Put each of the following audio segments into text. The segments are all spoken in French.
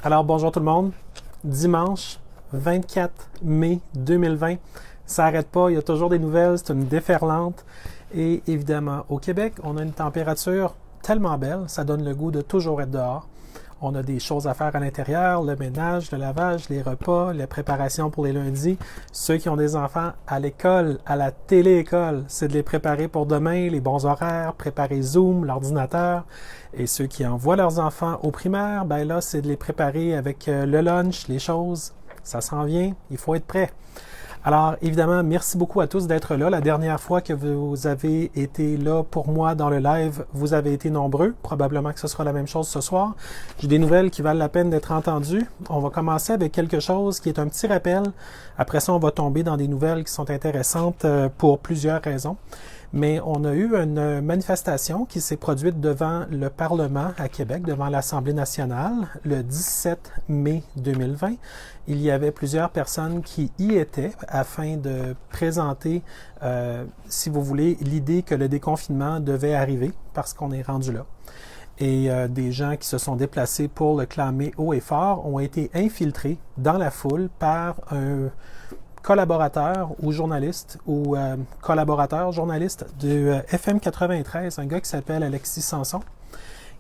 Alors bonjour tout le monde, dimanche 24 mai 2020, ça n'arrête pas, il y a toujours des nouvelles, c'est une déferlante et évidemment au Québec, on a une température tellement belle, ça donne le goût de toujours être dehors. On a des choses à faire à l'intérieur, le ménage, le lavage, les repas, les préparations pour les lundis. Ceux qui ont des enfants à l'école, à la télé-école, c'est de les préparer pour demain, les bons horaires, préparer Zoom, l'ordinateur. Et ceux qui envoient leurs enfants au primaire, ben là, c'est de les préparer avec le lunch, les choses. Ça s'en vient, il faut être prêt. Alors, évidemment, merci beaucoup à tous d'être là. La dernière fois que vous avez été là pour moi dans le live, vous avez été nombreux. Probablement que ce sera la même chose ce soir. J'ai des nouvelles qui valent la peine d'être entendues. On va commencer avec quelque chose qui est un petit rappel. Après ça, on va tomber dans des nouvelles qui sont intéressantes pour plusieurs raisons. Mais on a eu une manifestation qui s'est produite devant le Parlement à Québec, devant l'Assemblée nationale, le 17 mai 2020. Il y avait plusieurs personnes qui y étaient afin de présenter, si vous voulez, l'idée que le déconfinement devait arriver parce qu'on est rendu là. Et des gens qui se sont déplacés pour le clamer haut et fort ont été infiltrés dans la foule par un collaborateur ou journaliste ou collaborateur journaliste de FM 93, un gars qui s'appelle Alexis Sanson,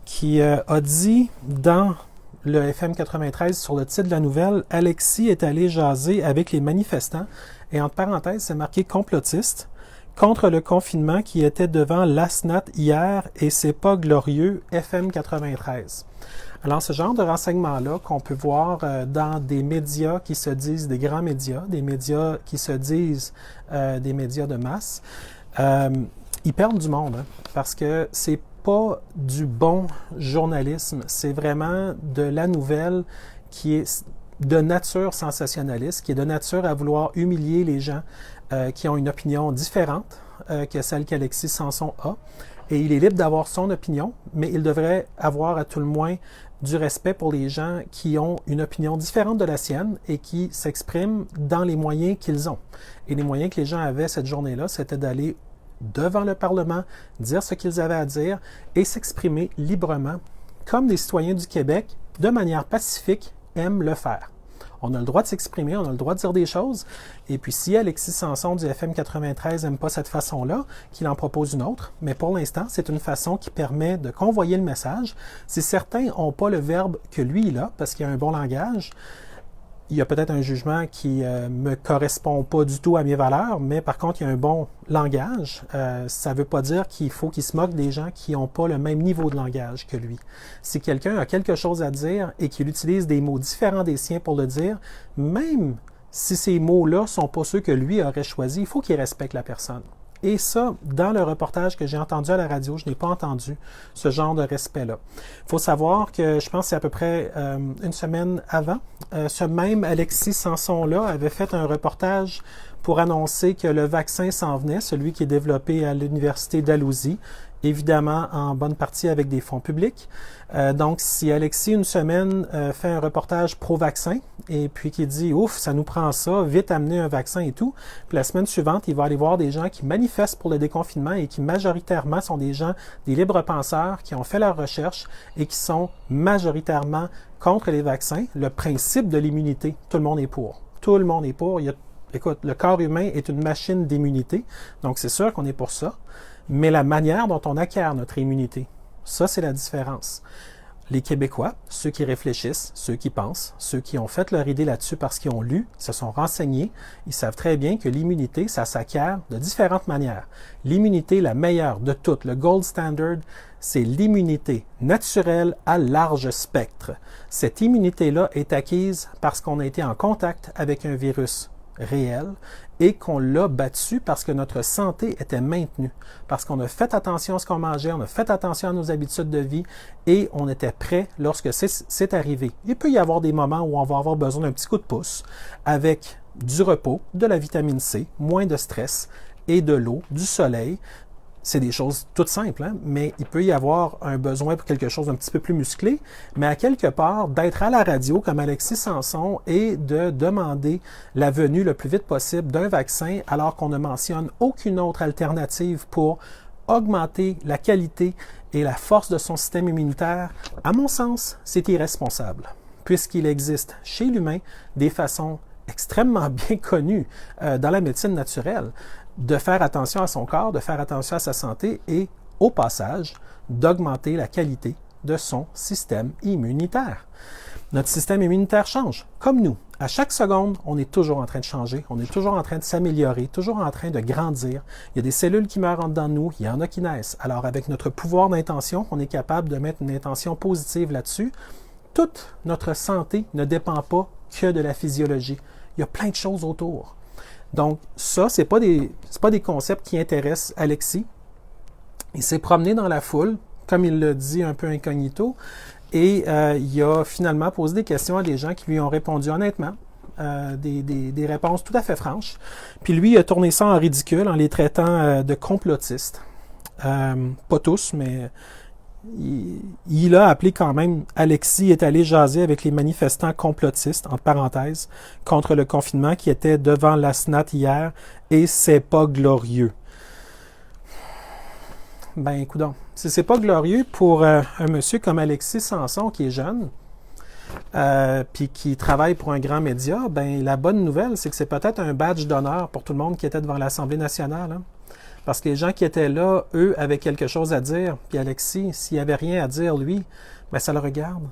qui a dit dans le FM 93 sur le titre de la nouvelle, Alexis est allé jaser avec les manifestants et entre parenthèses, c'est marqué complotiste contre le confinement qui était devant l'ASNAT hier et c'est pas glorieux FM 93. Alors, ce genre de renseignements-là qu'on peut voir dans des médias qui se disent des grands médias, des médias qui se disent des médias de masse, ils perdent du monde, hein, parce que c'est pas du bon journalisme, c'est vraiment de la nouvelle qui est de nature sensationnaliste, qui est de nature à vouloir humilier les gens qui ont une opinion différente que celle qu'Alexis Sanson a. Et il est libre d'avoir son opinion, mais il devrait avoir à tout le moins du respect pour les gens qui ont une opinion différente de la sienne et qui s'expriment dans les moyens qu'ils ont. Et les moyens que les gens avaient cette journée-là, c'était d'aller devant le Parlement, dire ce qu'ils avaient à dire et s'exprimer librement, comme les citoyens du Québec, de manière pacifique, aiment le faire. On a le droit de s'exprimer, on a le droit de dire des choses. Et puis, si Alexis Sanson du FM 93 n'aime pas cette façon-là, qu'il en propose une autre. Mais pour l'instant, c'est une façon qui permet de convoyer le message. Si certains n'ont pas le verbe que lui, il a, parce qu'il a un bon langage, il y a peut-être un jugement qui me correspond pas du tout à mes valeurs, mais par contre, il y a un bon langage. Ça ne veut pas dire qu'il faut qu'il se moque des gens qui n'ont pas le même niveau de langage que lui. Si quelqu'un a quelque chose à dire et qu'il utilise des mots différents des siens pour le dire, même si ces mots-là ne sont pas ceux que lui aurait choisis, il faut qu'il respecte la personne. Et ça, dans le reportage que j'ai entendu à la radio, je n'ai pas entendu ce genre de respect-là. Il faut savoir que, je pense que c'est à peu près une semaine avant, ce même Alexis Sanson-là avait fait un reportage pour annoncer que le vaccin s'en venait, celui qui est développé à l'Université Dalhousie, évidemment en bonne partie avec des fonds publics. Donc, si Alexis, une semaine, fait un reportage pro-vaccin et puis qui dit « Ouf, ça nous prend ça, vite amener un vaccin et tout », puis la semaine suivante, il va aller voir des gens qui manifestent pour le déconfinement et qui majoritairement sont des gens, des libres penseurs qui ont fait leurs recherches et qui sont majoritairement contre les vaccins. Le principe de l'immunité, tout le monde est pour. Tout le monde est pour. Écoute, le corps humain est une machine d'immunité, donc c'est sûr qu'on est pour ça. Mais la manière dont on acquiert notre immunité, ça, c'est la différence. Les Québécois, ceux qui réfléchissent, ceux qui pensent, ceux qui ont fait leur idée là-dessus parce qu'ils ont lu, se sont renseignés, ils savent très bien que l'immunité, ça s'acquiert de différentes manières. L'immunité, la meilleure de toutes, le gold standard, c'est l'immunité naturelle à large spectre. Cette immunité-là est acquise parce qu'on a été en contact avec un virus réel et qu'on l'a battu parce que notre santé était maintenue, parce qu'on a fait attention à ce qu'on mangeait, on a fait attention à nos habitudes de vie et on était prêt lorsque c'est arrivé. Il peut y avoir des moments où on va avoir besoin d'un petit coup de pouce avec du repos, de la vitamine C, moins de stress et de l'eau, du soleil. C'est des choses toutes simples, hein? Mais il peut y avoir un besoin pour quelque chose d'un petit peu plus musclé, mais à quelque part, d'être à la radio comme Alexis Sanson et de demander la venue le plus vite possible d'un vaccin alors qu'on ne mentionne aucune autre alternative pour augmenter la qualité et la force de son système immunitaire, à mon sens, c'est irresponsable. puisqu'il existe chez l'humain des façons extrêmement bien connues dans la médecine naturelle de faire attention à son corps, de faire attention à sa santé et, au passage, d'augmenter la qualité de son système immunitaire. Notre système immunitaire change, comme nous. À chaque seconde, on est toujours en train de changer, on est toujours en train de s'améliorer, toujours en train de grandir. Il y a des cellules qui meurent en dedans de nous, il y en a qui naissent. Alors, avec notre pouvoir d'intention, on est capable de mettre une intention positive là-dessus. Toute notre santé ne dépend pas que de la physiologie. Il y a plein de choses autour. Donc, ça, ce n'est pas des concepts qui intéressent Alexis. Il s'est promené dans la foule, comme il l'a dit, un peu incognito, et il a finalement posé des questions à des gens qui lui ont répondu honnêtement, des réponses tout à fait franches. Puis lui, il a tourné ça en ridicule en les traitant de complotistes. Pas tous, mais il a appelé quand même, Alexis est allé jaser avec les manifestants complotistes, entre parenthèses, contre le confinement qui était devant la SNAT hier, et c'est pas glorieux. Ben, coudonc, si c'est pas glorieux pour un monsieur comme Alexis Sanson, qui est jeune, puis qui travaille pour un grand média, ben la bonne nouvelle, c'est que c'est peut-être un badge d'honneur pour tout le monde qui était devant l'Assemblée nationale. Hein? Parce que les gens qui étaient là, eux, avaient quelque chose à dire. Puis Alexis, s'il avait rien à dire, lui, ben ça le regarde.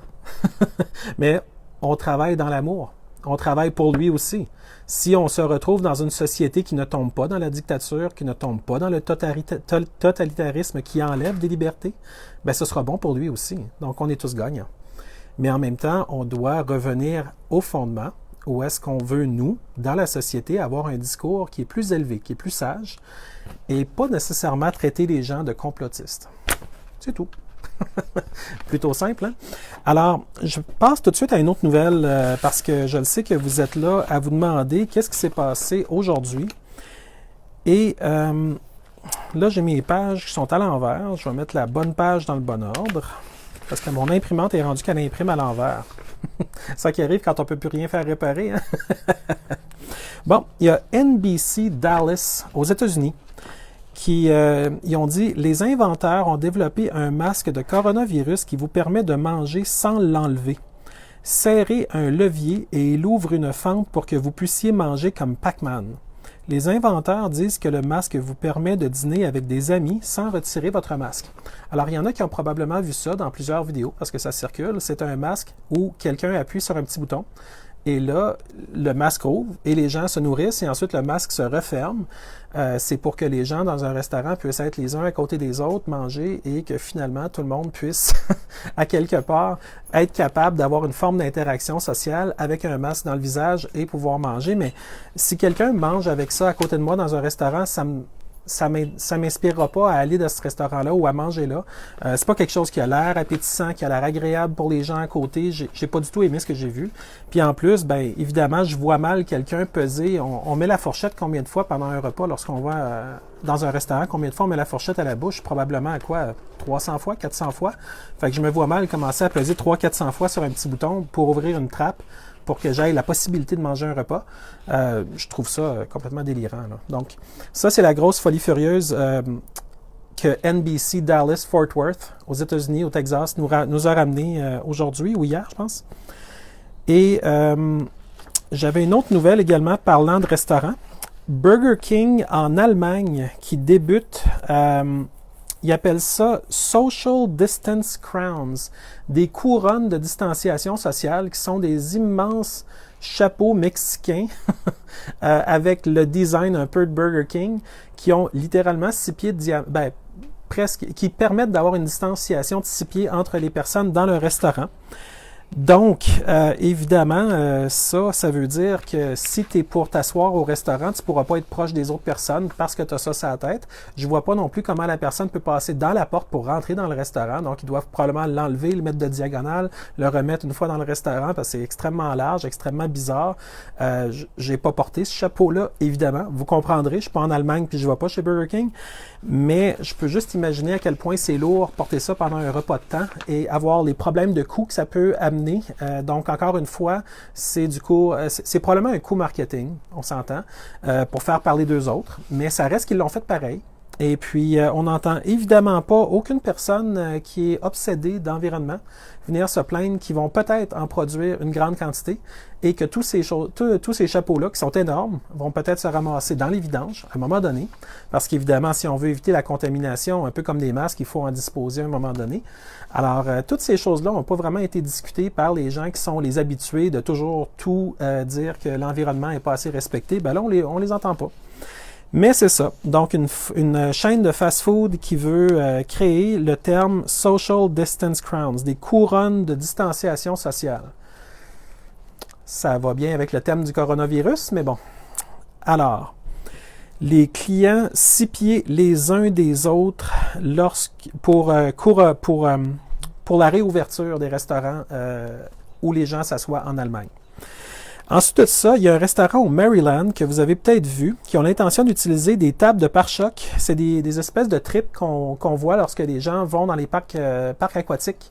Mais on travaille dans l'amour. On travaille pour lui aussi. Si on se retrouve dans une société qui ne tombe pas dans la dictature, qui ne tombe pas dans le totalitarisme, qui enlève des libertés, ben ce sera bon pour lui aussi. Donc, on est tous gagnants. Mais en même temps, on doit revenir au fondement, où est-ce qu'on veut, nous, dans la société, avoir un discours qui est plus élevé, qui est plus sage, et pas nécessairement traiter les gens de complotistes. C'est tout. Plutôt simple, hein? Alors, je passe tout de suite à une autre nouvelle parce que je le sais que vous êtes là à vous demander qu'est-ce qui s'est passé aujourd'hui. Et là, j'ai mes pages qui sont à l'envers. Je vais mettre la bonne page dans le bon ordre parce que mon imprimante est rendue qu'elle imprime à l'envers. Ça qui arrive quand on ne peut plus rien faire réparer. Hein? Bon, il y a NBC Dallas aux États-Unis qui ils ont dit « Les inventeurs ont développé un masque de coronavirus qui vous permet de manger sans l'enlever. Serrez un levier et il ouvre une fente pour que vous puissiez manger comme Pac-Man. Les inventeurs disent que le masque vous permet de dîner avec des amis sans retirer votre masque. » Alors, il y en a qui ont probablement vu ça dans plusieurs vidéos parce que ça circule. C'est un masque où quelqu'un appuie sur un petit bouton. Et là, le masque ouvre et les gens se nourrissent et ensuite le masque se referme. C'est pour que les gens dans un restaurant puissent être les uns à côté des autres, manger et que finalement tout le monde puisse, à quelque part, être capable d'avoir une forme d'interaction sociale avec un masque dans le visage et pouvoir manger. Mais si quelqu'un mange avec ça à côté de moi dans un restaurant, ça m'inspirera pas à aller dans ce restaurant-là ou à manger là. C'est pas quelque chose qui a l'air appétissant, qui a l'air agréable pour les gens à côté. J'ai pas du tout aimé ce que j'ai vu. Puis en plus, ben évidemment, je vois mal quelqu'un peser. On met la fourchette combien de fois pendant un repas lorsqu'on va dans un restaurant? Combien de fois on met la fourchette à la bouche? Probablement à quoi? 300 fois? 400 fois? Fait que je me vois mal commencer à peser 300-400 fois sur un petit bouton pour ouvrir une trappe pour que j'aie la possibilité de manger un repas. Je trouve ça complètement délirant. Là. Donc, ça, c'est la grosse folie furieuse que NBC Dallas Fort Worth, aux États-Unis, au Texas, nous a ramené aujourd'hui, ou hier, je pense. Et j'avais une autre nouvelle également parlant de restaurants. Burger King en Allemagne qui débute... ils appellent ça Social Distance Crowns, des couronnes de distanciation sociale qui sont des immenses chapeaux mexicains avec le design un peu de Burger King qui ont littéralement 6 pieds de diamètre, ben, presque, qui permettent d'avoir une distanciation de 6 pieds entre les personnes dans le restaurant. Donc, évidemment, ça veut dire que si tu es pour t'asseoir au restaurant, tu ne pourras pas être proche des autres personnes parce que tu as ça sur la tête. Je ne vois pas non plus comment la personne peut passer dans la porte pour rentrer dans le restaurant. Donc, ils doivent probablement l'enlever, le mettre de diagonale, le remettre une fois dans le restaurant parce que c'est extrêmement large, extrêmement bizarre. J'ai pas porté ce chapeau-là, évidemment. Vous comprendrez, je suis pas en Allemagne puis je ne vais pas chez Burger King. Mais je peux juste imaginer à quel point c'est lourd porter ça pendant un repas de temps et avoir les problèmes de coût que ça peut amener. Donc, encore une fois, c'est probablement un coût marketing, on s'entend, pour faire parler d'eux autres, mais ça reste qu'ils l'ont fait pareil. Et puis, on n'entend évidemment pas aucune personne qui est obsédée d'environnement venir se plaindre qu'ils vont peut-être en produire une grande quantité et que tous ces chapeaux-là, qui sont énormes, vont peut-être se ramasser dans les vidanges à un moment donné. Parce qu'évidemment, si on veut éviter la contamination, un peu comme des masques, il faut en disposer à un moment donné. Alors, toutes ces choses-là n'ont pas vraiment été discutées par les gens qui sont les habitués de toujours tout dire que l'environnement n'est pas assez respecté. Ben là, on les entend pas. Mais c'est ça. Donc, une chaîne de fast-food qui veut créer le terme Social Distance Crowns, des couronnes de distanciation sociale. Ça va bien avec le thème du coronavirus, mais bon. Alors, les clients 6 pieds les uns des autres pour la réouverture des restaurants où les gens s'assoient en Allemagne. Ensuite de ça, il y a un restaurant au Maryland que vous avez peut-être vu, qui ont l'intention d'utiliser des tables de pare-choc. C'est des espèces de tripes qu'on voit lorsque les gens vont dans les parcs aquatiques.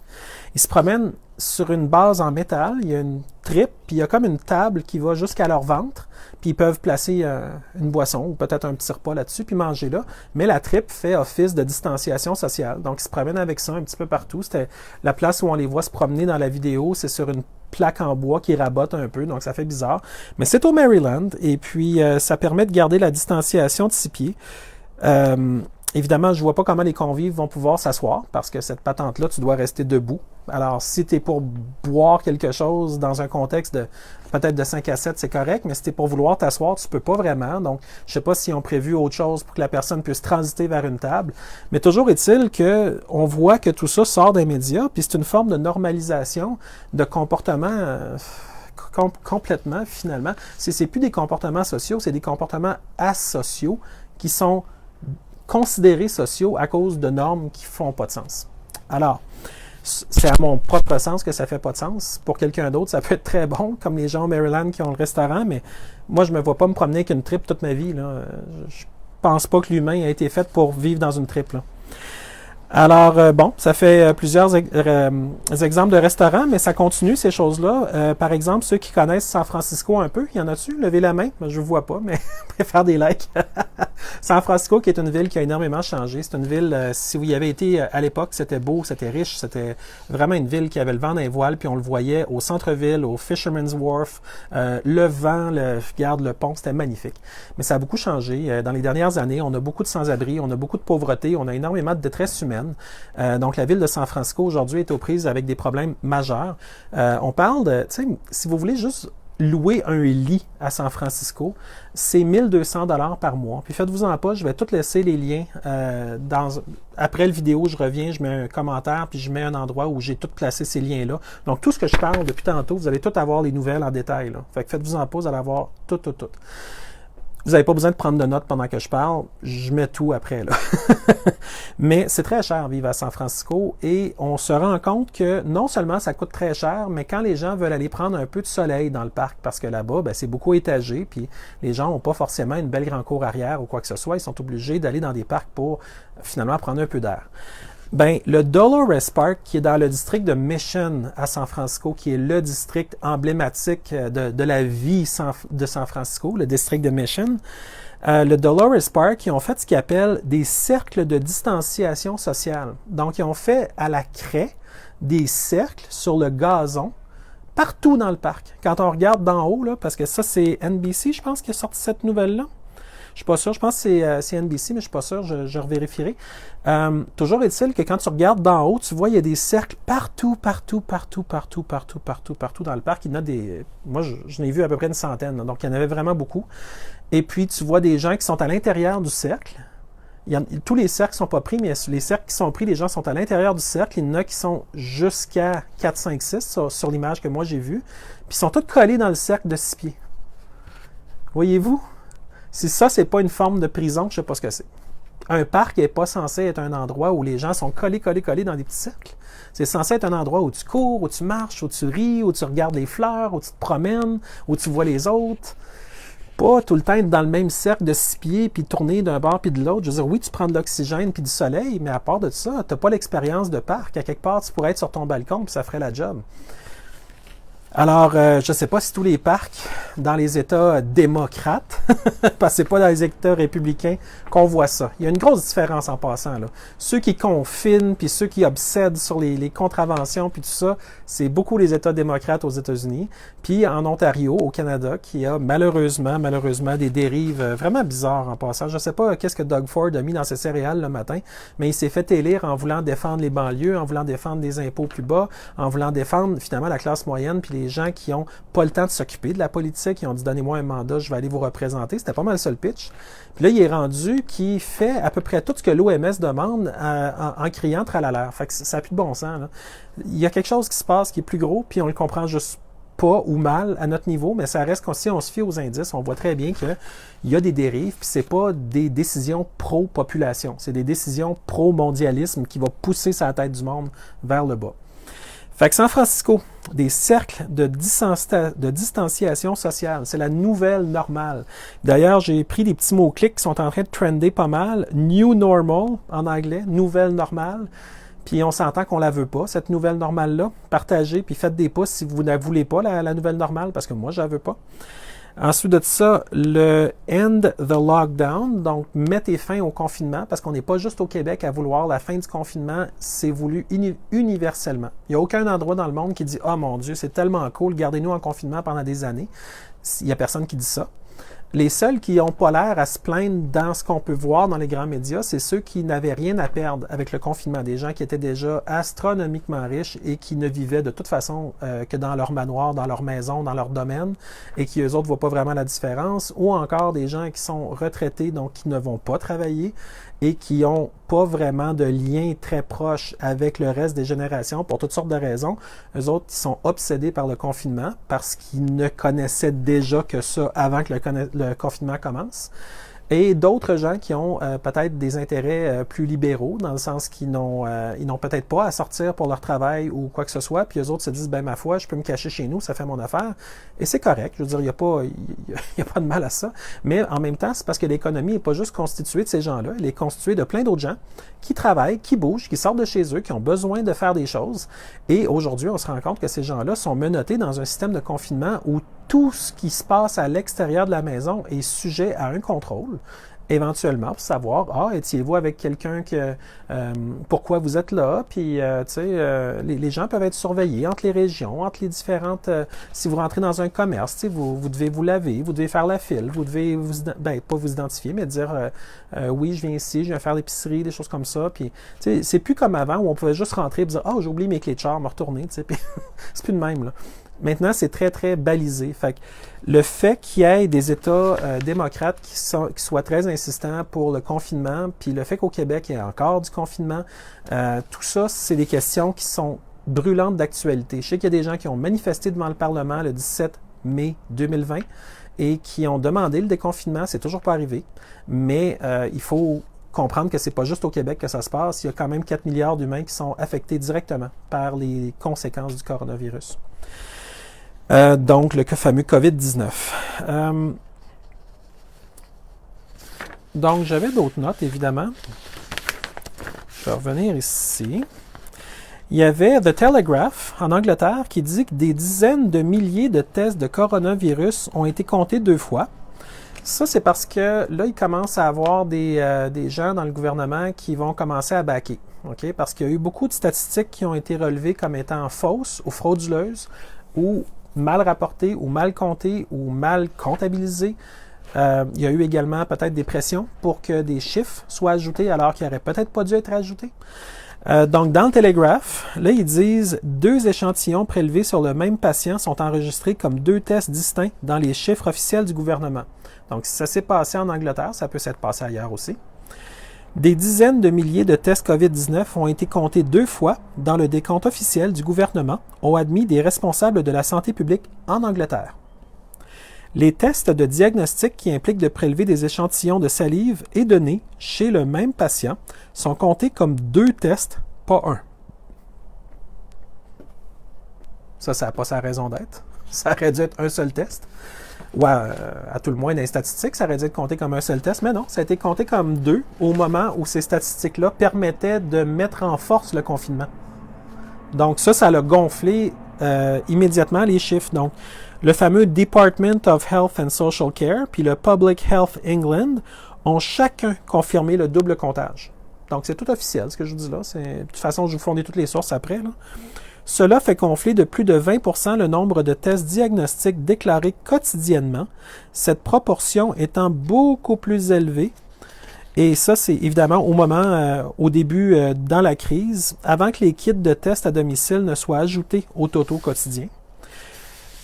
Ils se promènent sur une base en métal, il y a une tripe, puis il y a comme une table qui va jusqu'à leur ventre, puis ils peuvent placer une boisson ou peut-être un petit repas là-dessus, puis manger là. Mais la tripe fait office de distanciation sociale. Donc, ils se promènent avec ça un petit peu partout. C'était la place où on les voit se promener dans la vidéo, c'est sur une plaque en bois qui rabote un peu, donc ça fait bizarre. Mais c'est au Maryland, et puis ça permet de garder la distanciation de 6 pieds. Évidemment, je ne vois pas comment les convives vont pouvoir s'asseoir, parce que cette patente-là, tu dois rester debout. Alors, si tu es pour boire quelque chose dans un contexte de peut-être de 5 à 7, c'est correct, mais si tu es pour vouloir t'asseoir, tu peux pas vraiment. Donc, je ne sais pas s'ils ont prévu autre chose pour que la personne puisse transiter vers une table. Mais toujours est-il qu'on voit que tout ça sort des médias, puis c'est une forme de normalisation de comportement complètement, finalement. C'est plus des comportements sociaux, c'est des comportements asociaux qui sont considérés sociaux à cause de normes qui font pas de sens. Alors, c'est à mon propre sens que ça fait pas de sens. Pour quelqu'un d'autre, ça peut être très bon, comme les gens au Maryland qui ont le restaurant, mais moi, je me vois pas me promener avec une tripe toute ma vie, là. Je pense pas que l'humain a été fait pour vivre dans une tripe, là. Alors, bon, ça fait plusieurs exemples de restaurants, mais ça continue, ces choses-là. Par exemple, ceux qui connaissent San Francisco un peu, y en a-tu? Levez la main. Je ne vois pas, mais préfère des likes. San Francisco, qui est une ville qui a énormément changé. C'est une ville, si vous y avez été à l'époque, c'était beau, c'était riche, c'était vraiment une ville qui avait le vent dans les voiles, puis on le voyait au centre-ville, au Fisherman's Wharf. Le vent, regarde le pont, c'était magnifique. Mais ça a beaucoup changé. Dans les dernières années, on a beaucoup de sans-abri, on a beaucoup de pauvreté, on a énormément de détresse humaine. Donc, la ville de San Francisco, aujourd'hui, est aux prises avec des problèmes majeurs. On parle de, tu sais, si vous voulez juste louer un lit à San Francisco, c'est 1 200 $ par mois. Puis faites-vous-en pas, je vais tout laisser les liens. Après la vidéo, je reviens, je mets un commentaire, puis je mets un endroit où j'ai tout placé ces liens-là. Donc, tout ce que je parle depuis tantôt, vous allez tout avoir les nouvelles en détail, là. Fait que faites-vous-en pas, vous allez avoir tout. Vous n'avez pas besoin de prendre de notes pendant que je parle. Je mets tout après, là. Mais c'est très cher vivre à San Francisco et on se rend compte que non seulement ça coûte très cher, mais quand les gens veulent aller prendre un peu de soleil dans le parc, parce que là-bas, ben, c'est beaucoup étagé, puis les gens n'ont pas forcément une belle grande cour arrière ou quoi que ce soit, ils sont obligés d'aller dans des parcs pour finalement prendre un peu d'air. Ben, le Dolores Park, qui est dans le district de Mission à San Francisco, qui est le district emblématique de la vie de San Francisco, le district de Mission, le Dolores Park, ils ont fait ce qu'ils appellent des cercles de distanciation sociale. Donc, ils ont fait à la craie des cercles sur le gazon partout dans le parc. Quand on regarde d'en haut, là, parce que ça, c'est NBC, je pense, qui a sorti cette nouvelle-là. Je suis pas sûr, je pense que c'est NBC, mais je suis pas sûr, je revérifierai. Toujours est-il que quand tu regardes d'en haut, tu vois, il y a des cercles partout dans le parc. Il y en a moi, je n'ai vu à peu près une centaine, donc il y en avait vraiment beaucoup. Et puis, tu vois des gens qui sont à l'intérieur du cercle. Tous les cercles ne sont pas pris, mais les cercles qui sont pris, les gens sont à l'intérieur du cercle. Il y en a qui sont jusqu'à 4, 5, 6 sur l'image que moi j'ai vue. Puis ils sont tous collés dans le cercle de 6 pieds. Voyez-vous? Si ça, c'est pas une forme de prison, je sais pas ce que c'est. Un parc n'est pas censé être un endroit où les gens sont collés dans des petits cercles. C'est censé être un endroit où tu cours, où tu marches, où tu ris, où tu regardes les fleurs, où tu te promènes, où tu vois les autres. Pas tout le temps être dans le même cercle de 6 pieds puis tourner d'un bord puis de l'autre. Je veux dire, oui, tu prends de l'oxygène puis du soleil, mais à part de ça, tu n'as pas l'expérience de parc. À quelque part, tu pourrais être sur ton balcon puis ça ferait la job. Alors, je ne sais pas si tous les parcs dans les États démocrates, parce que c'est pas dans les États républicains qu'on voit ça. Il y a une grosse différence en passant, là. Ceux qui confinent, puis ceux qui obsèdent sur les contraventions, puis tout ça, c'est beaucoup les États démocrates aux États-Unis. Puis en Ontario, au Canada, qui a malheureusement, des dérives vraiment bizarres en passant. Je ne sais pas qu'est-ce que Doug Ford a mis dans ses céréales le matin, mais il s'est fait élire en voulant défendre les banlieues, en voulant défendre des impôts plus bas, en voulant défendre finalement la classe moyenne, puis les gens qui n'ont pas le temps de s'occuper de la politique, qui ont dit donnez-moi un mandat, je vais aller vous représenter. C'était pas mal ça le pitch. Puis là, il est rendu qui fait à peu près tout ce que l'OMS demande en criant tralala. Fait que ça n'a plus de bon sens, là. Il y a quelque chose qui se passe qui est plus gros, puis on le comprend juste pas ou mal à notre niveau, mais ça reste que si on se fie aux indices, on voit très bien qu'il y a des dérives, puis c'est pas des décisions pro-population, c'est des décisions pro-mondialisme qui va pousser sa tête du monde vers le bas. Fait que San Francisco, des cercles de distanciation sociale, c'est la nouvelle normale. D'ailleurs, j'ai pris des petits mots-clics qui sont en train de trender pas mal. New normal, en anglais, nouvelle normale. Puis on s'entend qu'on la veut pas, cette nouvelle normale-là. Partagez, puis faites des pouces si vous ne voulez pas la nouvelle normale, parce que moi, je la veux pas. Ensuite de ça, le end the lockdown, donc mettez fin au confinement, parce qu'on n'est pas juste au Québec à vouloir la fin du confinement, c'est voulu universellement. Il n'y a aucun endroit dans le monde qui dit « Ah mon Dieu, c'est tellement cool, gardez-nous en confinement pendant des années ». Il n'y a personne qui dit ça. Les seuls qui n'ont pas l'air à se plaindre dans ce qu'on peut voir dans les grands médias, c'est ceux qui n'avaient rien à perdre avec le confinement. Des gens qui étaient déjà astronomiquement riches et qui ne vivaient de toute façon que dans leur manoir, dans leur maison, dans leur domaine, et qui eux autres ne voient pas vraiment la différence. Ou encore des gens qui sont retraités, donc qui ne vont pas travailler et qui n'ont pas vraiment de lien très proche avec le reste des générations pour toutes sortes de raisons. Eux autres, ils sont obsédés par le confinement parce qu'ils ne connaissaient déjà que ça avant que le confinement commence. Et d'autres gens qui ont peut-être des intérêts plus libéraux, dans le sens qu'ils n'ont peut-être pas à sortir pour leur travail ou quoi que ce soit, puis eux autres se disent, ben ma foi, je peux me cacher chez nous, ça fait mon affaire. Et c'est correct, je veux dire, il n'y a pas de mal à ça. Mais en même temps, c'est parce que l'économie n'est pas juste constituée de ces gens-là, elle est constituée de plein d'autres gens qui travaillent, qui bougent, qui sortent de chez eux, qui ont besoin de faire des choses. Et aujourd'hui, on se rend compte que ces gens-là sont menottés dans un système de confinement où tout ce qui se passe à l'extérieur de la maison est sujet à un contrôle, éventuellement, pour savoir, étiez-vous avec quelqu'un que pourquoi vous êtes là, puis les gens peuvent être surveillés entre les régions, entre les différentes, si vous rentrez dans un commerce, vous devez vous laver, vous devez faire la file, vous devez pas vous identifier, mais dire oui, je viens ici, je viens faire l'épicerie, des choses comme ça, puis c'est plus comme avant où on pouvait juste rentrer et dire j'ai oublié mes clés de char, me retourner, puis c'est plus de même, là. Maintenant, c'est très, très balisé. Fait que le fait qu'il y ait des États démocrates qui soient très insistants pour le confinement, puis le fait qu'au Québec, il y ait encore du confinement, tout ça, c'est des questions qui sont brûlantes d'actualité. Je sais qu'il y a des gens qui ont manifesté devant le Parlement le 17 mai 2020 et qui ont demandé le déconfinement. C'est toujours pas arrivé, mais il faut comprendre que c'est pas juste au Québec que ça se passe. Il y a quand même 4 milliards d'humains qui sont affectés directement par les conséquences du coronavirus. Donc, le fameux COVID-19. Donc, j'avais d'autres notes, évidemment. Je vais revenir ici. Il y avait The Telegraph, en Angleterre, qui dit que des dizaines de milliers de tests de coronavirus ont été comptés 2 fois. Ça, c'est parce que là, il commence à avoir des gens dans le gouvernement qui vont commencer à baquer. Okay? Parce qu'il y a eu beaucoup de statistiques qui ont été relevées comme étant fausses ou frauduleuses ou mal rapportées ou mal comptées ou mal comptabilisées. Il y a eu également peut-être des pressions pour que des chiffres soient ajoutés alors qu'ils n'auraient peut-être pas dû être ajoutés. Donc, dans le Telegraph, là, ils disent 2 échantillons prélevés sur le même patient sont enregistrés comme 2 tests distincts dans les chiffres officiels du gouvernement. Donc, si ça s'est passé en Angleterre, ça peut s'être passé ailleurs aussi. Des dizaines de milliers de tests COVID-19 ont été comptés 2 fois dans le décompte officiel du gouvernement, ont admis des responsables de la santé publique en Angleterre. Les tests de diagnostic qui impliquent de prélever des échantillons de salive et de nez chez le même patient sont comptés comme 2 tests, pas 1. Ça n'a pas sa raison d'être. Ça aurait dû être un seul test. Ou à tout le moins dans les statistiques, ça aurait dû être compté comme un seul test, mais non, ça a été compté comme 2 au moment où ces statistiques-là permettaient de mettre en force le confinement. Donc ça l'a gonflé immédiatement les chiffres. Donc, le fameux Department of Health and Social Care puis le Public Health England ont chacun confirmé le double comptage. Donc, c'est tout officiel, ce que je vous dis là. De toute façon, je vous fournis toutes les sources après, là. Cela fait gonfler de plus de 20% le nombre de tests diagnostiques déclarés quotidiennement, cette proportion étant beaucoup plus élevée. Et ça, c'est évidemment au début, dans la crise, avant que les kits de tests à domicile ne soient ajoutés au totaux quotidien.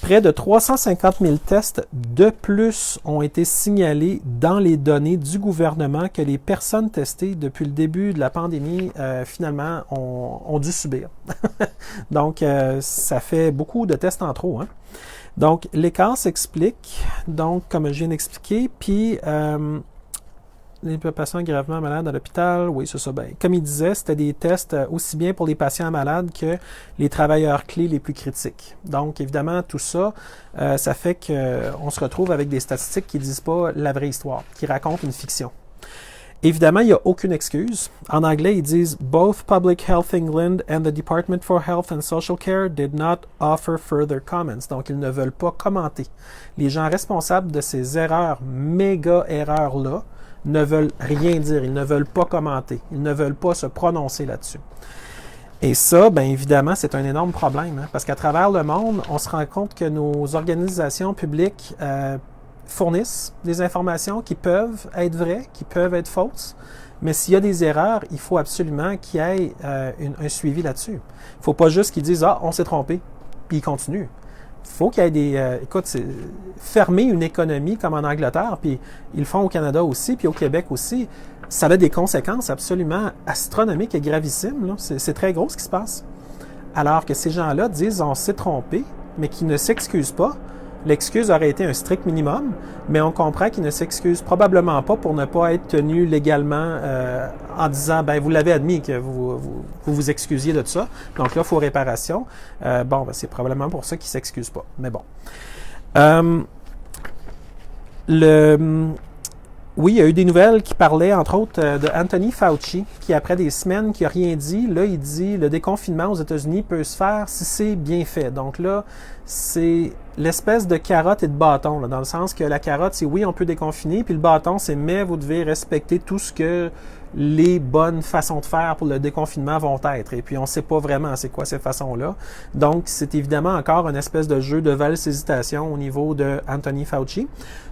Près de 350 000 tests de plus ont été signalés dans les données du gouvernement que les personnes testées depuis le début de la pandémie, finalement, ont dû subir. Donc, ça fait beaucoup de tests en trop, hein? Donc, l'écart s'explique, donc, comme je viens d'expliquer, puis les patients gravement malades à l'hôpital, oui, c'est ça. Ben, comme il disait, c'était des tests aussi bien pour les patients malades que les travailleurs clés les plus critiques. Donc, évidemment, tout ça, ça fait qu'on se retrouve avec des statistiques qui ne disent pas la vraie histoire, qui racontent une fiction. Évidemment, il n'y a aucune excuse. En anglais, ils disent « Both Public Health England and the Department for Health and Social Care did not offer further comments ». Donc, ils ne veulent pas commenter. Les gens responsables de ces méga erreurs-là, ne veulent rien dire, ils ne veulent pas commenter, ils ne veulent pas se prononcer là-dessus. Et ça, bien évidemment, c'est un énorme problème, hein, parce qu'à travers le monde, on se rend compte que nos organisations publiques fournissent des informations qui peuvent être vraies, qui peuvent être fausses, mais s'il y a des erreurs, il faut absolument qu'il y ait un suivi là-dessus. Il ne faut pas juste qu'ils disent « Ah, on s'est trompé », puis ils continuent. Il faut qu'il y ait des... fermer une économie comme en Angleterre, puis ils le font au Canada aussi, puis au Québec aussi, ça a des conséquences absolument astronomiques et gravissimes, là. C'est très gros ce qui se passe. Alors que ces gens-là disent on s'est trompé, mais qu'ils ne s'excusent pas. L'excuse aurait été un strict minimum, mais on comprend qu'ils ne s'excusent probablement pas pour ne pas être tenus légalement en disant, ben vous l'avez admis que vous excusiez de tout ça, donc là, il faut réparation. Ben, c'est probablement pour ça qu'ils ne s'excusent pas, mais bon. Oui, il y a eu des nouvelles qui parlaient, entre autres, de Anthony Fauci, qui, après des semaines, qui n'a rien dit, là, il dit le déconfinement aux États-Unis peut se faire si c'est bien fait. Donc là, c'est l'espèce de carotte et de bâton, là, dans le sens que la carotte, c'est oui, on peut déconfiner, puis le bâton, c'est mais vous devez respecter tout ce que les bonnes façons de faire pour le déconfinement vont être. Et puis, on ne sait pas vraiment c'est quoi ces façons-là. Donc, c'est évidemment encore une espèce de jeu de valse-hésitation au niveau de Anthony Fauci.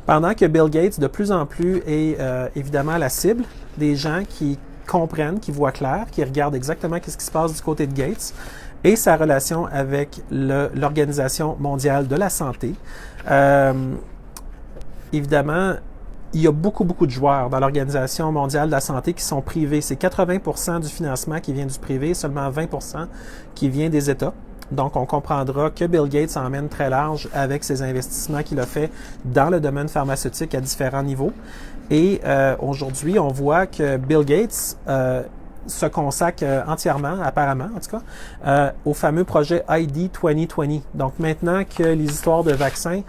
Pendant que Bill Gates, de plus en plus, est évidemment la cible des gens qui comprennent, qui voient clair, qui regardent exactement ce qui se passe du côté de Gates et sa relation avec l'Organisation mondiale de la santé. Évidemment, il y a beaucoup de joueurs dans l'Organisation mondiale de la santé qui sont privés. C'est 80% du financement qui vient du privé, seulement 20% qui vient des États. Donc, on comprendra que Bill Gates emmène très large avec ses investissements qu'il a fait dans le domaine pharmaceutique à différents niveaux. Et aujourd'hui, on voit que Bill Gates se consacre entièrement, apparemment en tout cas, au fameux projet ID 2020. Donc maintenant que les histoires de vaccins,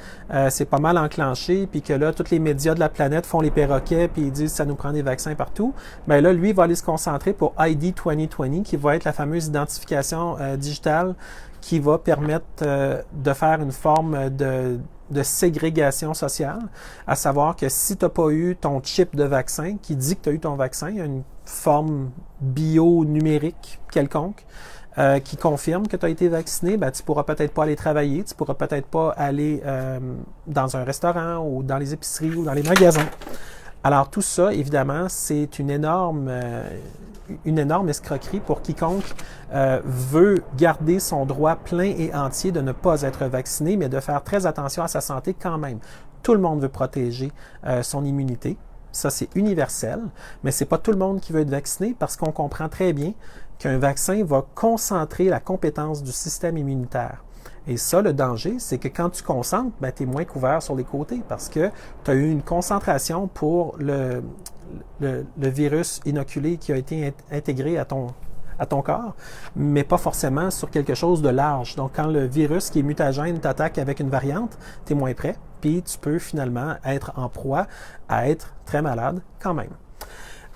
c'est pas mal enclenché, puis que là, tous les médias de la planète font les perroquets, puis ils disent ça nous prend des vaccins partout, bien là, lui, il va aller se concentrer pour ID 2020, qui va être la fameuse identification digitale qui va permettre de faire une forme de ségrégation sociale, à savoir que si tu n'as pas eu ton chip de vaccin qui dit que tu as eu ton vaccin, il y a une forme bio-numérique quelconque qui confirme que tu as été vacciné, ben, tu ne pourras peut-être pas aller travailler, tu ne pourras peut-être pas aller dans un restaurant ou dans les épiceries ou dans les magasins. Alors tout ça, évidemment, c'est une énorme escroquerie pour quiconque veut garder son droit plein et entier de ne pas être vacciné, mais de faire très attention à sa santé quand même. Tout le monde veut protéger son immunité. Ça, c'est universel, mais c'est pas tout le monde qui veut être vacciné parce qu'on comprend très bien qu'un vaccin va concentrer la compétence du système immunitaire. Et ça, le danger, c'est que quand tu concentres, ben, tu es moins couvert sur les côtés parce que tu as eu une concentration pour le virus inoculé qui a été intégré à ton corps, mais pas forcément sur quelque chose de large. Donc, quand le virus qui est mutagène t'attaque avec une variante, tu es moins prêt, puis tu peux finalement être en proie à être très malade quand même.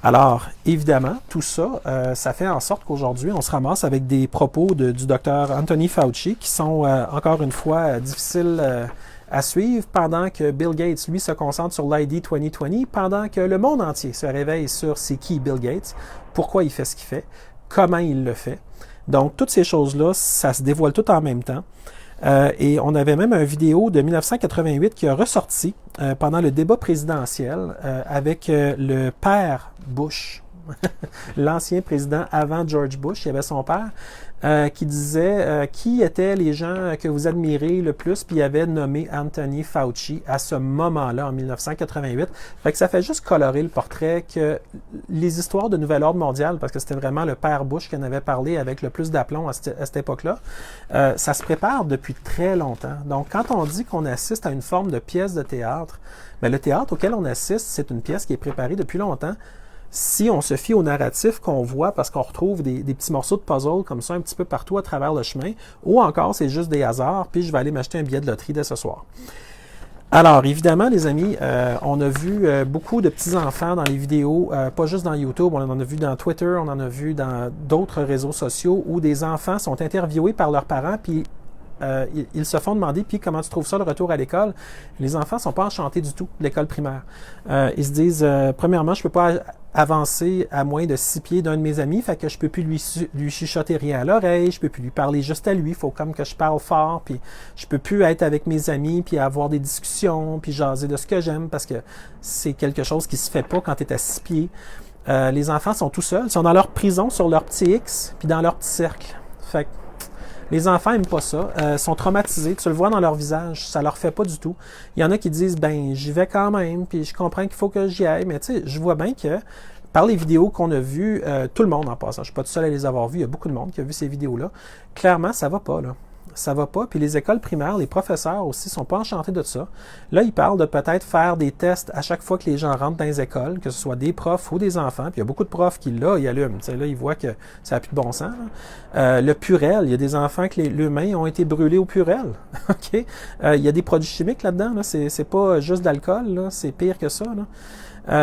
Alors, évidemment, tout ça, ça fait en sorte qu'aujourd'hui, on se ramasse avec des propos du docteur Anthony Fauci qui sont, encore une fois, difficiles à suivre pendant que Bill Gates, lui, se concentre sur l'ID 2020, pendant que le monde entier se réveille sur c'est qui Bill Gates, pourquoi il fait ce qu'il fait, comment il le fait. Donc, toutes ces choses-là, ça se dévoile tout en même temps. Et on avait même une vidéo de 1988 qui a ressorti pendant le débat présidentiel avec le père Bush, l'ancien président avant George Bush. Il y avait son père qui disait qui étaient les gens que vous admirez le plus, puis il avait nommé Anthony Fauci à ce moment-là, en 1988. Fait que ça fait juste colorer le portrait que les histoires de Nouvel Ordre mondial, parce que c'était vraiment le père Bush qui en avait parlé avec le plus d'aplomb à cette époque-là, ça se prépare depuis très longtemps. Donc, quand on dit qu'on assiste à une forme de pièce de théâtre, bien, le théâtre auquel on assiste, c'est une pièce qui est préparée depuis longtemps. Si on se fie au narratif qu'on voit, parce qu'on retrouve des petits morceaux de puzzle comme ça un petit peu partout à travers le chemin, ou encore c'est juste des hasards, puis je vais aller m'acheter un billet de loterie dès ce soir. Alors, évidemment, les amis, on a vu beaucoup de petits-enfants dans les vidéos, pas juste dans YouTube, on en a vu dans Twitter, on en a vu dans d'autres réseaux sociaux, où des enfants sont interviewés par leurs parents, puis ils se font demander, puis comment tu trouves ça, le retour à l'école? Les enfants ne sont pas enchantés du tout de l'école primaire. Ils se disent, premièrement, je ne peux pas avancer à moins de 6 pieds d'un de mes amis, fait que je ne peux plus lui chuchoter rien à l'oreille, je ne peux plus lui parler juste à lui, il faut comme que je parle fort, puis je ne peux plus être avec mes amis, puis avoir des discussions, puis jaser de ce que j'aime, parce que c'est quelque chose qui ne se fait pas quand tu es à 6 pieds. Les enfants sont tout seuls, ils sont dans leur prison, sur leur petit X, puis dans leur petit cercle. Fait que les enfants n'aiment pas ça, sont traumatisés, tu le vois dans leur visage, ça leur fait pas du tout. Il y en a qui disent, ben j'y vais quand même, puis je comprends qu'il faut que j'y aille, mais tu sais, je vois bien que par les vidéos qu'on a vues, tout le monde en passant, je suis pas tout seul à les avoir vues, il y a beaucoup de monde qui a vu ces vidéos-là, clairement ça va pas là. Ça va pas. Puis les écoles primaires, les professeurs aussi sont pas enchantés de ça. Là, ils parlent de peut-être faire des tests à chaque fois que les gens rentrent dans les écoles, que ce soit des profs ou des enfants. Puis il y a beaucoup de profs qui, là, ils allument. T'sais, là, ils voient que ça n'a plus de bon sens. Le Purel, il y a des enfants que les mains ont été brûlées au Purel. OK? Il y a des produits chimiques là-dedans. Là. C'est pas juste d'alcool. Là. C'est pire que ça. Là.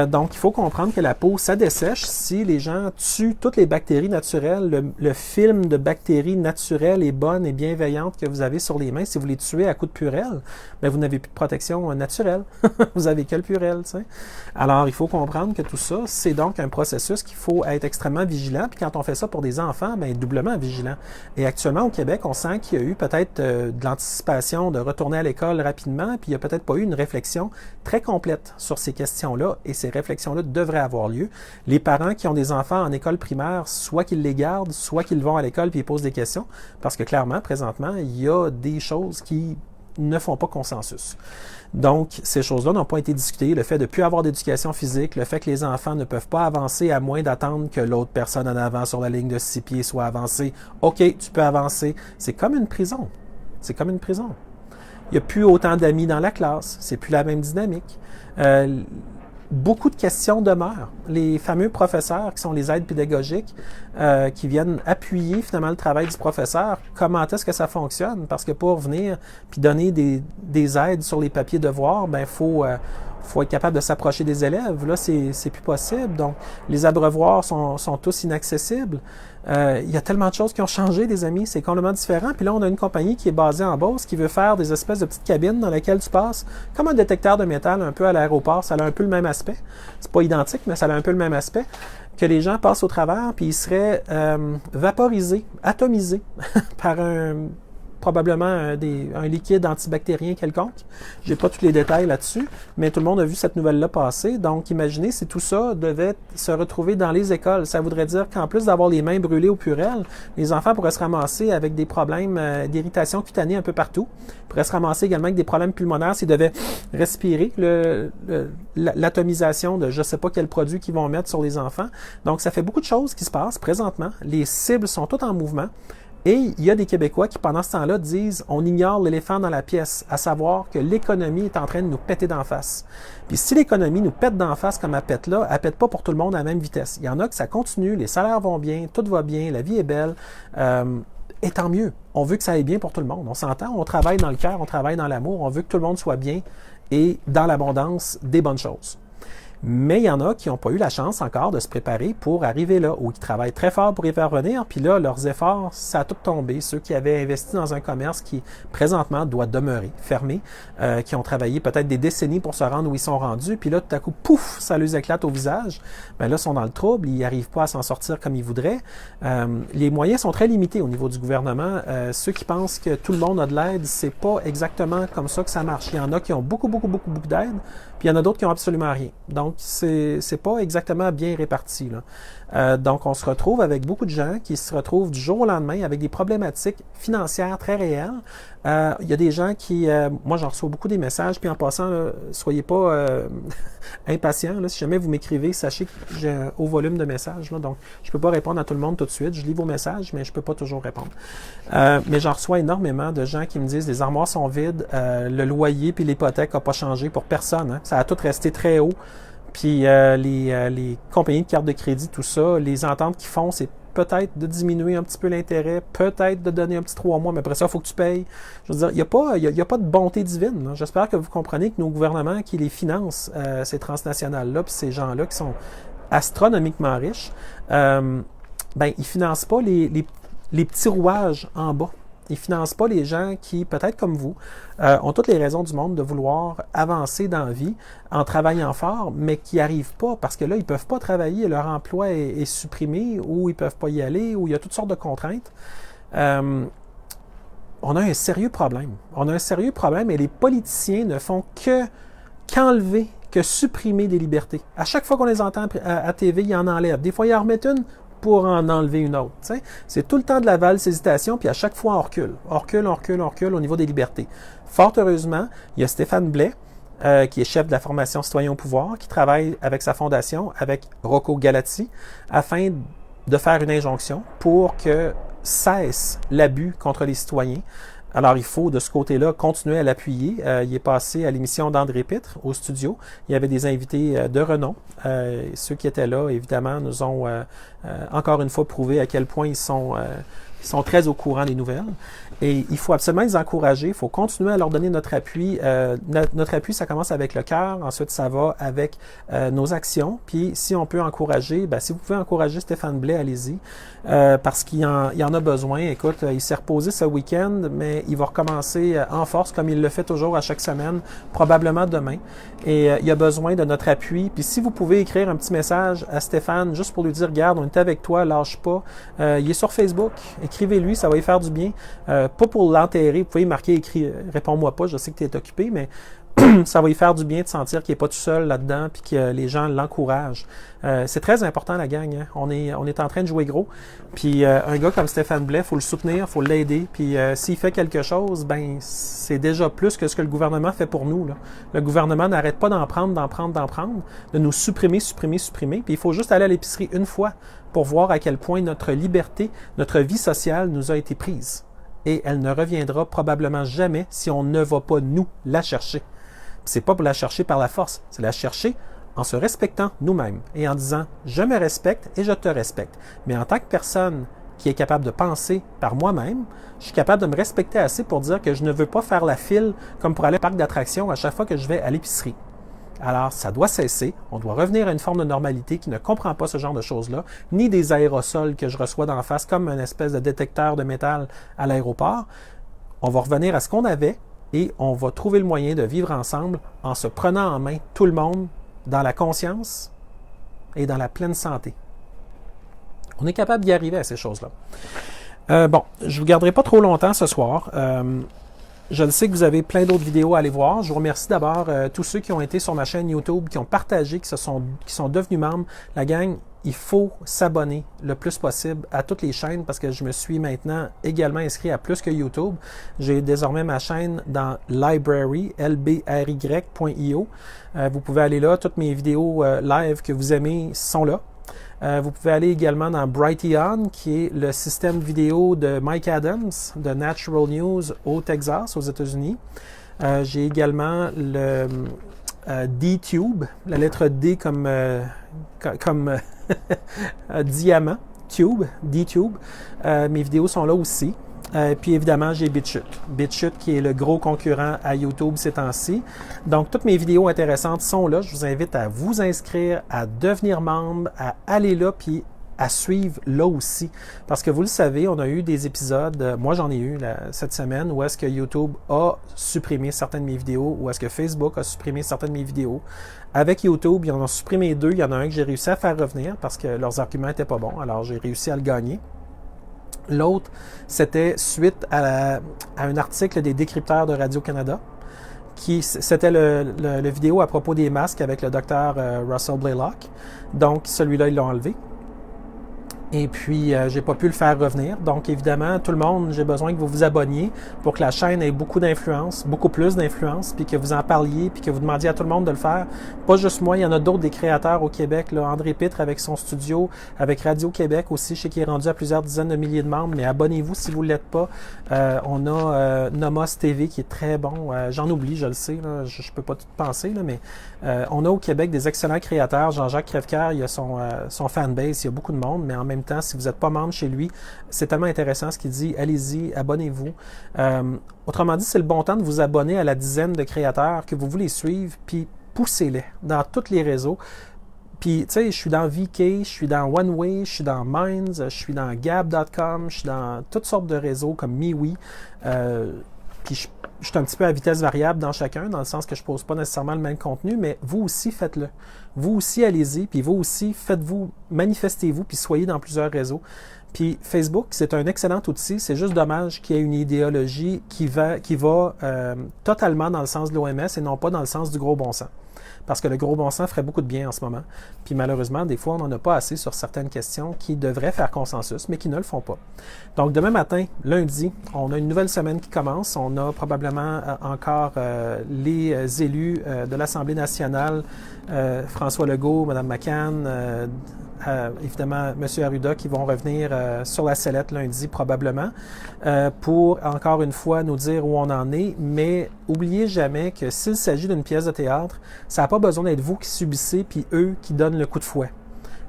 Donc, il faut comprendre que la peau, ça dessèche si les gens tuent toutes les bactéries naturelles. Le film de bactéries naturelles et bonnes et bienveillantes que vous avez sur les mains, si vous les tuez à coups de Purel, bien, vous n'avez plus de protection naturelle. Vous avez que le Purel, tu sais. Alors, il faut comprendre que tout ça, c'est donc un processus qu'il faut être extrêmement vigilant. Puis quand on fait ça pour des enfants, bien, doublement vigilant. Et actuellement, au Québec, on sent qu'il y a eu peut-être de l'anticipation de retourner à l'école rapidement, puis il n'y a peut-être pas eu une réflexion très complète sur ces questions-là. Et ces réflexions-là devraient avoir lieu. Les parents qui ont des enfants en école primaire, soit qu'ils les gardent, soit qu'ils vont à l'école puis ils posent des questions, parce que clairement, présentement, il y a des choses qui ne font pas consensus. Donc, ces choses-là n'ont pas été discutées. Le fait de ne plus avoir d'éducation physique, le fait que les enfants ne peuvent pas avancer à moins d'attendre que l'autre personne en avant sur la ligne de 6 pieds soit avancée. OK, tu peux avancer. C'est comme une prison. C'est comme une prison. Il n'y a plus autant d'amis dans la classe. C'est plus la même dynamique. Beaucoup de questions demeurent. Les fameux professeurs qui sont les aides pédagogiques qui viennent appuyer finalement le travail du professeur, comment est-ce que ça fonctionne? Parce que pour venir puis donner des aides sur les papiers devoirs, ben faut être capable de s'approcher des élèves. Là, c'est plus possible. Donc, les abreuvoirs sont tous inaccessibles. Il y a tellement de choses qui ont changé, les amis. C'est complètement différent. Puis là, on a une compagnie qui est basée en Beauce qui veut faire des espèces de petites cabines dans lesquelles tu passes, comme un détecteur de métal un peu à l'aéroport. Ça a un peu le même aspect. C'est pas identique, mais ça a un peu le même aspect. Que les gens passent au travers, puis ils seraient vaporisés, atomisés par probablement un liquide antibactérien quelconque. J'ai pas tous les détails là-dessus, mais tout le monde a vu cette nouvelle-là passer. Donc, imaginez si tout ça devait se retrouver dans les écoles. Ça voudrait dire qu'en plus d'avoir les mains brûlées au Purel, les enfants pourraient se ramasser avec des problèmes d'irritation cutanée un peu partout. Ils pourraient se ramasser également avec des problèmes pulmonaires s'ils devaient respirer l'atomisation de je sais pas quel produit qu'ils vont mettre sur les enfants. Donc, ça fait beaucoup de choses qui se passent présentement. Les cibles sont toutes en mouvement. Et il y a des Québécois qui, pendant ce temps-là, disent on ignore l'éléphant dans la pièce, à savoir que l'économie est en train de nous péter d'en face. Puis si l'économie nous pète d'en face comme elle pète là, elle pète pas pour tout le monde à la même vitesse. Il y en a que ça continue, les salaires vont bien, tout va bien, la vie est belle. Et tant mieux. On veut que ça aille bien pour tout le monde. On s'entend, on travaille dans le cœur, on travaille dans l'amour, on veut que tout le monde soit bien et dans l'abondance des bonnes choses. Mais il y en a qui n'ont pas eu la chance encore de se préparer pour arriver là, ou qui travaillent très fort pour y faire venir, puis là, leurs efforts, ça a tout tombé. Ceux qui avaient investi dans un commerce qui, présentement, doit demeurer fermé, qui ont travaillé peut-être des décennies pour se rendre où ils sont rendus, puis là, tout à coup, pouf, ça les éclate au visage. Bien là, ils sont dans le trouble, ils n'arrivent pas à s'en sortir comme ils voudraient. Les moyens sont très limités au niveau du gouvernement. Ceux qui pensent que tout le monde a de l'aide, c'est pas exactement comme ça que ça marche. Il y en a qui ont beaucoup d'aide, puis il y en a d'autres qui ont absolument rien. Donc, c'est pas exactement bien réparti, là. Donc, on se retrouve avec beaucoup de gens qui se retrouvent du jour au lendemain avec des problématiques financières très réelles. Il y a des gens qui... moi, j'en reçois beaucoup des messages, puis en passant, là, soyez pas impatients. Là, si jamais vous m'écrivez, sachez que j'ai un haut volume de messages. Là, donc, je peux pas répondre à tout le monde tout de suite. Je lis vos messages, mais je peux pas toujours répondre. Mais j'en reçois énormément de gens qui me disent les armoires sont vides, le loyer puis l'hypothèque n'a pas changé pour personne. Hein. Ça a tout resté très haut. Puis les compagnies de cartes de crédit, tout ça, les ententes qu'ils font, c'est peut-être de diminuer un petit peu l'intérêt, peut-être de donner un petit 3 mois, mais après ça, il faut que tu payes. Je veux dire, il n'y a pas de bonté divine. Hein. J'espère que vous comprenez que nos gouvernements qui les financent, ces transnationales-là, puis ces gens-là qui sont astronomiquement riches, ben, ils ne financent pas les petits rouages en bas. Ils ne financent pas les gens qui, peut-être comme vous, ont toutes les raisons du monde de vouloir avancer dans la vie en travaillant fort, mais qui n'y arrivent pas parce que là, ils ne peuvent pas travailler, leur emploi est supprimé ou ils ne peuvent pas y aller ou il y a toutes sortes de contraintes. On a un sérieux problème. On a un sérieux problème et les politiciens ne font qu'enlever, que supprimer des libertés. À chaque fois qu'on les entend à TV, ils en enlèvent. Des fois, ils en remettent une pour en enlever une autre. T'sais. C'est tout le temps de la valse hésitation, puis à chaque fois, on recule. On recule au niveau des libertés. Fort heureusement, il y a Stéphane Blais, qui est chef de la formation Citoyens au pouvoir, qui travaille avec sa fondation, avec Rocco Galati, afin de faire une injonction pour que cesse l'abus contre les citoyens. Alors, il faut, de ce côté-là, continuer à l'appuyer. Il est passé à l'émission d'André Pitre, au studio. Il y avait des invités de renom. Ceux qui étaient là, évidemment, nous ont encore une fois prouvé à quel point ils sont très au courant des nouvelles. Et il faut absolument les encourager. Il faut continuer à leur donner notre appui. Notre appui, ça commence avec le cœur. Ensuite, ça va avec nos actions. Puis, si on peut encourager, ben, si vous pouvez encourager Stéphane Blais, allez-y. Parce qu'il en a besoin. Écoute, il s'est reposé ce week-end, mais il va recommencer en force, comme il le fait toujours à chaque semaine, probablement demain. Et il a besoin de notre appui. Puis, si vous pouvez écrire un petit message à Stéphane, juste pour lui dire, regarde, on est avec toi, lâche pas. Il est sur Facebook. Écrivez-lui, ça va lui faire du bien. Pas pour l'enterrer, vous pouvez marquer, réponds-moi pas, je sais que tu es occupé, mais ça va lui faire du bien de sentir qu'il n'est pas tout seul là-dedans puis que les gens l'encouragent. C'est très important, la gang. Hein? On est en train de jouer gros. Puis un gars comme Stéphane Blais, il faut le soutenir, il faut l'aider. Puis s'il fait quelque chose, ben c'est déjà plus que ce que le gouvernement fait pour nous. Là. Le gouvernement n'arrête pas d'en prendre, de nous supprimer. Puis il faut juste aller à l'épicerie une fois pour voir à quel point notre liberté, notre vie sociale nous a été prise. Et elle ne reviendra probablement jamais si on ne va pas, nous, la chercher. C'est pas pour la chercher par la force, c'est la chercher en se respectant nous-mêmes et en disant « je me respecte et je te respecte ». Mais en tant que personne qui est capable de penser par moi-même, je suis capable de me respecter assez pour dire que je ne veux pas faire la file comme pour aller au parc d'attractions à chaque fois que je vais à l'épicerie. Alors, ça doit cesser. On doit revenir à une forme de normalité qui ne comprend pas ce genre de choses-là, ni des aérosols que je reçois d'en face comme une espèce de détecteur de métal à l'aéroport. On va revenir à ce qu'on avait et on va trouver le moyen de vivre ensemble en se prenant en main tout le monde dans la conscience et dans la pleine santé. On est capable d'y arriver à ces choses-là. Bon, je ne vous garderai pas trop longtemps ce soir. Je le sais que vous avez plein d'autres vidéos à aller voir. Je vous remercie d'abord tous ceux qui ont été sur ma chaîne YouTube, qui ont partagé, qui sont devenus membres. La gang, il faut s'abonner le plus possible à toutes les chaînes parce que je me suis maintenant également inscrit à plus que YouTube. J'ai désormais ma chaîne dans Library, lbry.io. Vous pouvez aller là. Toutes mes vidéos live que vous aimez sont là. Vous pouvez aller également dans Brighteon, qui est le système vidéo de Mike Adams de Natural News au Texas, aux États-Unis. J'ai également le D-Tube, la lettre D comme diamant, Tube, D-Tube. Mes vidéos sont là aussi. Puis évidemment, j'ai BitChute. BitChute qui est le gros concurrent à YouTube ces temps-ci. Donc, toutes mes vidéos intéressantes sont là. Je vous invite à vous inscrire, à devenir membre, à aller là, puis à suivre là aussi. Parce que vous le savez, on a eu des épisodes, moi j'en ai eu cette semaine, où est-ce que YouTube a supprimé certaines de mes vidéos, où est-ce que Facebook a supprimé certaines de mes vidéos. Avec YouTube, ils en ont supprimé 2. Il y en a un que j'ai réussi à faire revenir parce que leurs arguments n'étaient pas bons. Alors, j'ai réussi à le gagner. L'autre, c'était suite à un article des décrypteurs de Radio-Canada. C'était le vidéo à propos des masques avec le docteur Russell Blaylock. Donc, celui-là, ils l'ont enlevé. Et puis, j'ai pas pu le faire revenir. Donc, évidemment, tout le monde, j'ai besoin que vous vous abonniez pour que la chaîne ait beaucoup d'influence, beaucoup plus d'influence, puis que vous en parliez, puis que vous demandiez à tout le monde de le faire. Pas juste moi, il y en a d'autres des créateurs au Québec. Là, André Pitre avec son studio, avec Radio-Québec aussi, je sais qu'il est rendu à plusieurs dizaines de milliers de membres, mais abonnez-vous si vous ne l'êtes pas. On a Nomos TV qui est très bon. J'en oublie, je le sais, là, je peux pas tout penser, là, mais on a au Québec des excellents créateurs. Jean-Jacques Crèvecoeur, il a son fanbase, il y a beaucoup de monde, mais en même temps, si vous n'êtes pas membre chez lui, c'est tellement intéressant ce qu'il dit. Allez-y, abonnez-vous. Autrement dit, c'est le bon temps de vous abonner à la dizaine de créateurs que vous voulez suivre, puis poussez-les dans tous les réseaux. Puis, tu sais, je suis dans VK, je suis dans OneWay, je suis dans Minds, je suis dans Gab.com, je suis dans toutes sortes de réseaux comme MeWe. Puis, je suis un petit peu à vitesse variable dans chacun, dans le sens que je ne pose pas nécessairement le même contenu, mais vous aussi, faites-le. Vous aussi, allez-y, puis vous aussi, faites-vous, manifestez-vous, puis soyez dans plusieurs réseaux. Puis Facebook, c'est un excellent outil. C'est juste dommage qu'il y ait une idéologie qui va totalement dans le sens de l'OMS et non pas dans le sens du gros bon sens. Parce que le gros bon sens ferait beaucoup de bien en ce moment. Puis malheureusement, des fois, on n'en a pas assez sur certaines questions qui devraient faire consensus, mais qui ne le font pas. Donc demain matin, lundi, on a une nouvelle semaine qui commence. On a probablement encore les élus de l'Assemblée nationale, François Legault, Mme McCann, évidemment M. Arruda qui vont revenir sur la sellette lundi probablement pour encore une fois nous dire où on en est, mais oubliez jamais que s'il s'agit d'une pièce de théâtre, ça n'a pas besoin d'être vous qui subissez puis eux qui donnent le coup de fouet.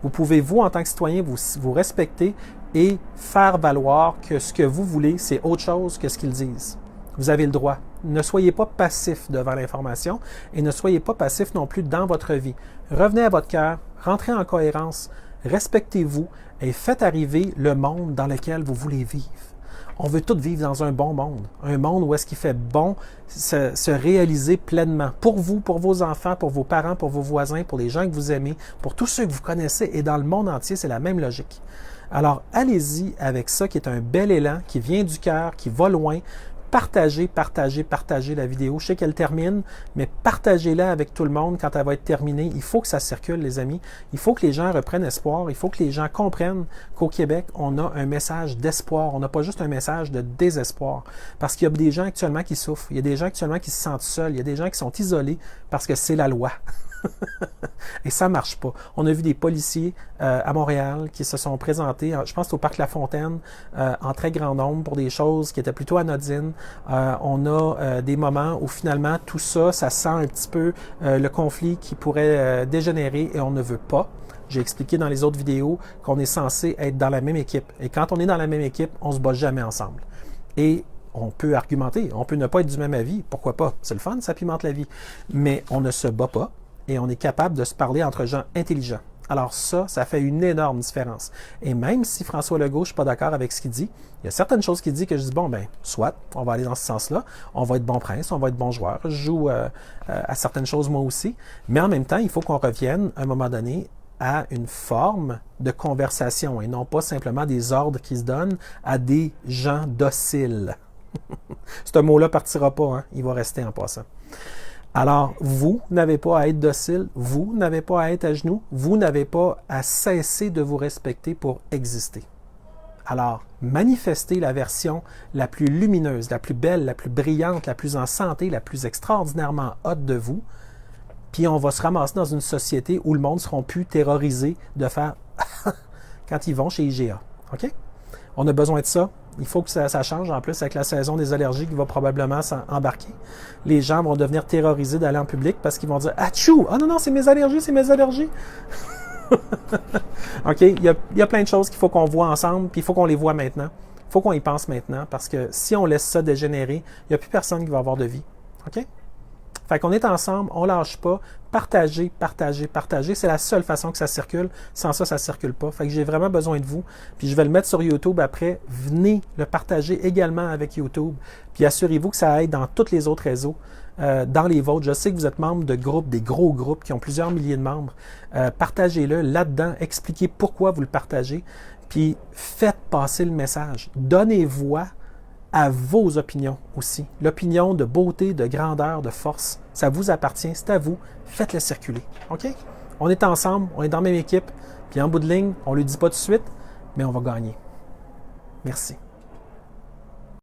Vous pouvez, vous, en tant que citoyen, vous respecter et faire valoir que ce que vous voulez, c'est autre chose que ce qu'ils disent. Vous avez le droit. Ne soyez pas passif devant l'information et ne soyez pas passif non plus dans votre vie. Revenez à votre cœur, rentrez en cohérence, respectez-vous et faites arriver le monde dans lequel vous voulez vivre. On veut tous vivre dans un monde où est-ce qu'il fait bon se réaliser pleinement. Pour vous, pour vos enfants, pour vos parents, pour vos voisins, pour les gens que vous aimez, pour tous ceux que vous connaissez et dans le monde entier, c'est la même logique. Alors, allez-y avec ça qui est un bel élan, qui vient du cœur, qui va loin. Partagez la vidéo. Je sais qu'elle termine, mais partagez-la avec tout le monde quand elle va être terminée. Il faut que ça circule, les amis. Il faut que les gens reprennent espoir. Il faut que les gens comprennent qu'au Québec, on a un message d'espoir. On n'a pas juste un message de désespoir. Parce qu'il y a des gens actuellement qui souffrent. Il y a des gens actuellement qui se sentent seuls. Il y a des gens qui sont isolés parce que c'est la loi. Et ça marche pas. On a vu des policiers à Montréal qui se sont présentés, je pense au Parc La Fontaine, en très grand nombre pour des choses qui étaient plutôt anodines. On a des moments où finalement tout ça, ça sent un petit peu le conflit qui pourrait dégénérer et on ne veut pas. J'ai expliqué dans les autres vidéos qu'on est censé être dans la même équipe. Et quand on est dans la même équipe, on se bat jamais ensemble. Et on peut argumenter, on peut ne pas être du même avis, pourquoi pas? C'est le fun, ça pimente la vie. Mais on ne se bat pas. Et on est capable de se parler entre gens intelligents. Alors ça fait une énorme différence. Et même si François Legault, je ne suis pas d'accord avec ce qu'il dit, il y a certaines choses qu'il dit que je dis, bon, ben, soit, on va aller dans ce sens-là, on va être bon prince, on va être bon joueur, je joue à certaines choses moi aussi, mais en même temps, il faut qu'on revienne, à un moment donné, à une forme de conversation et non pas simplement des ordres qui se donnent à des gens dociles. Ce mot-là ne partira pas, hein? Il va rester en passant. Alors, vous n'avez pas à être docile, vous n'avez pas à être à genoux, vous n'avez pas à cesser de vous respecter pour exister. Alors, manifestez la version la plus lumineuse, la plus belle, la plus brillante, la plus en santé, la plus extraordinairement haute de vous, puis on va se ramasser dans une société où le monde ne sera plus terrorisé de faire quand ils vont chez IGA. OK? On a besoin de ça. Il faut que ça change. En plus, avec la saison des allergies qui va probablement s'embarquer, les gens vont devenir terrorisés d'aller en public parce qu'ils vont dire « Atchou! Ah non, c'est mes allergies, c'est mes allergies! » OK? Il y a plein de choses qu'il faut qu'on voit ensemble, puis il faut qu'on les voit maintenant. faut qu'on y pense maintenant parce que si on laisse ça dégénérer, il n'y a plus personne qui va avoir de vie. OK? Fait qu'on est ensemble, on lâche pas, partagez, partagez, partagez. C'est la seule façon que ça circule. Sans ça, ça ne circule pas. Fait que j'ai vraiment besoin de vous. Puis je vais le mettre sur YouTube après. Venez le partager également avec YouTube. Puis assurez-vous que ça aille dans tous les autres réseaux, dans les vôtres. Je sais que vous êtes membre de groupes, des gros groupes qui ont plusieurs milliers de membres. Partagez-le là-dedans. Expliquez pourquoi vous le partagez. Puis faites passer le message. Donnez voix à vos opinions aussi. L'opinion de beauté, de grandeur, de force, ça vous appartient, c'est à vous. Faites-le circuler. OK? On est ensemble, on est dans la même équipe, puis en bout de ligne, on ne le dit pas tout de suite, mais on va gagner. Merci.